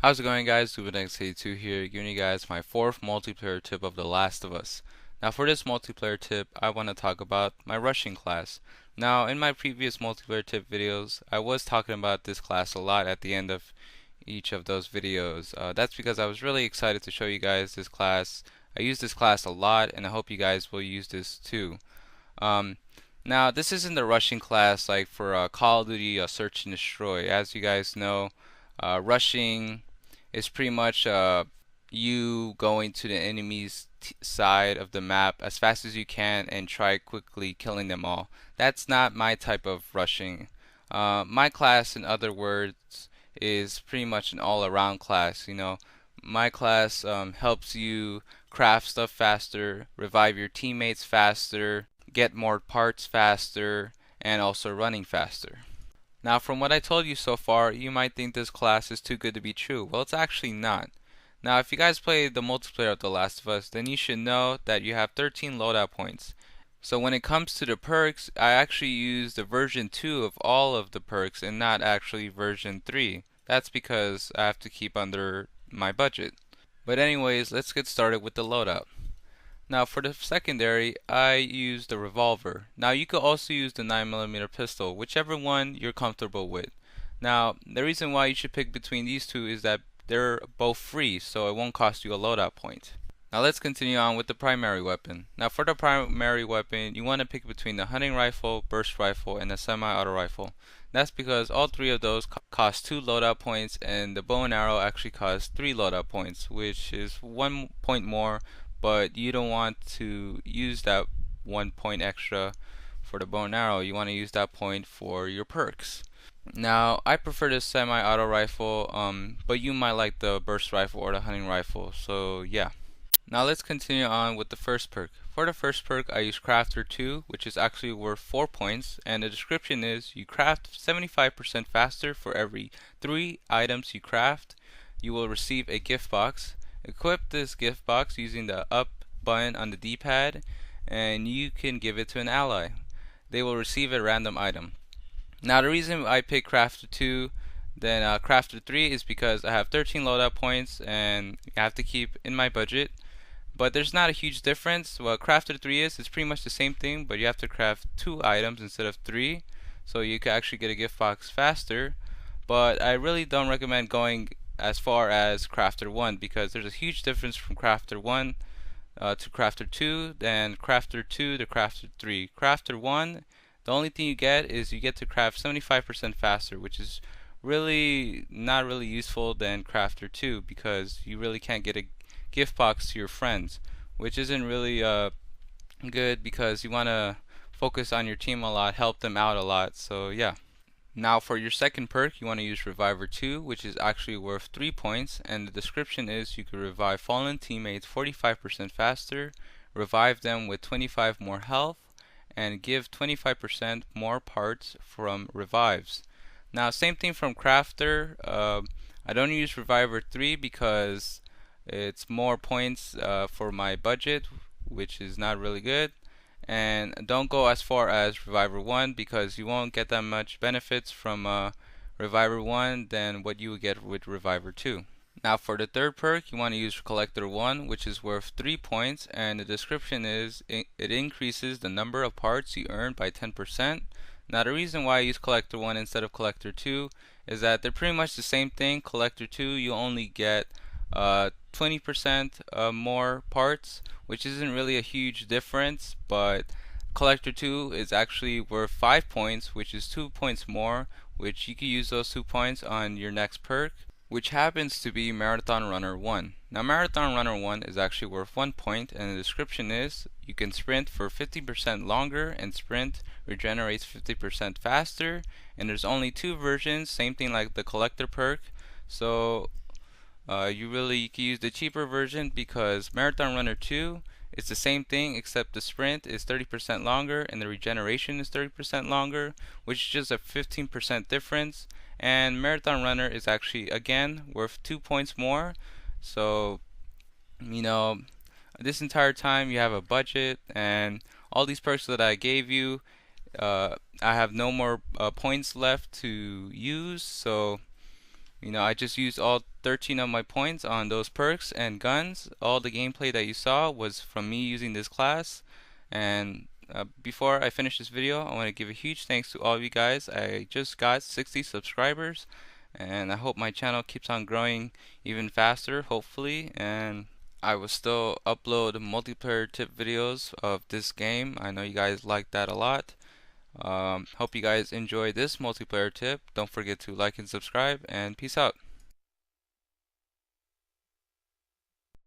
How's it going, guys? DubeNX82 here, giving you guys my fourth multiplayer tip of The Last of Us. Now for this multiplayer tip, I want to talk about my rushing class. Now in my previous multiplayer tip videos, I was talking about this class a lot at the end of each of those videos. That's because I was really excited to show you guys this class. I use this class a lot, and I hope you guys will use this too. Um, Now this isn't the rushing class like for Call of Duty Search and Destroy. As you guys know, rushing is pretty much you going to the enemy's side of the map as fast as you can and try quickly killing them all. That's not my type of rushing. My class, in other words, is pretty much an all-around class. My class helps you craft stuff faster, revive your teammates faster, get more parts faster, and also running faster. Now, from what I told you so far, you might think this class is too good to be true. Well, it's actually not. Now, if you guys play the multiplayer of The Last of Us, then you should know that you have 13 loadout points. So when it comes to the perks, I actually use the version 2 of all of the perks and not actually version 3. That's because I have to keep under my budget. But anyways, let's get started with the loadout. Now for the secondary, I use the revolver. Now you could also use the 9mm pistol, whichever one you're comfortable with. Now the reason why you should pick between these two is that they're both free, so it won't cost you a loadout point. Now let's continue on with the primary weapon. Now for the primary weapon, you want to pick between the hunting rifle, burst rifle, and the semi-auto rifle. That's because all three of those cost 2 loadout points, and the bow and arrow actually costs 3 loadout points, which is 1 point more, but you don't want to use that 1 point extra for the bow and arrow. You want to use that point for your perks. Now, I prefer the semi-auto rifle, but you might like the burst rifle or the hunting rifle, so yeah. Now let's continue on with the first perk. For the first perk, I use Crafter 2, which is actually worth 4 points, and the description is you craft 75% faster for every 3 items you craft. You will receive a gift box. Equip this gift box using the up button on the D-pad, and you can give it to an ally. They will receive a random item. Now the reason I picked Crafter 2 than Crafter 3 is because I have 13 loadout points and I have to keep in my budget. But there's not a huge difference. What Crafter 3 is, it's pretty much the same thing, but you have to craft 2 items instead of 3, so you can actually get a gift box faster. But I really don't recommend going as far as Crafter 1 because there's a huge difference from Crafter 1 to Crafter 2, then Crafter 2 to Crafter 3. Crafter 1, the only thing you get is you get to craft 75% faster, which is really not really useful than Crafter 2 because you really can't get a gift box to your friends, which isn't really good because you want to focus on your team a lot, help them out a lot, so yeah. Now for your second perk, you want to use Reviver 2, which is actually worth 3 points, and the description is you can revive fallen teammates 45% faster, revive them with 25 more health, and give 25% more parts from revives. Now same thing from Crafter. I don't use Reviver 3 because it's more points for my budget, which is not really good. And don't go as far as Reviver 1 because you won't get that much benefits from Reviver 1 than what you would get with Reviver 2. Now for the third perk, you want to use Collector 1, which is worth 3 points, and the description is it increases the number of parts you earn by 10%. Now the reason why I use Collector 1 instead of Collector 2 is that they're pretty much the same thing. Collector 2, you only get 20% more parts, which isn't really a huge difference, but Collector 2 is actually worth 5 points, which is 2 points more, which you can use those 2 points on your next perk, which happens to be Marathon Runner 1. Now Marathon Runner 1 is actually worth 1 point, and the description is you can sprint for 50% longer, and sprint regenerates 50% faster, and there's only 2 versions, same thing like the Collector perk, so you can use the cheaper version because Marathon Runner 2 is the same thing except the sprint is 30% longer and the regeneration is 30% longer, which is just a 15% difference. And Marathon Runner is actually again worth 2 points more. So, this entire time you have a budget and all these perks that I gave you, I have no more points left to use. So I just used all 13 of my points on those perks and guns. All the gameplay that you saw was from me using this class. And before I finish this video, I want to give a huge thanks to all of you guys. I just got 60 subscribers, and I hope my channel keeps on growing even faster, hopefully. And I will still upload multiplayer tip videos of this game. I know you guys like that a lot. Hope you guys enjoy this multiplayer tip. Don't forget to like and subscribe, and peace out.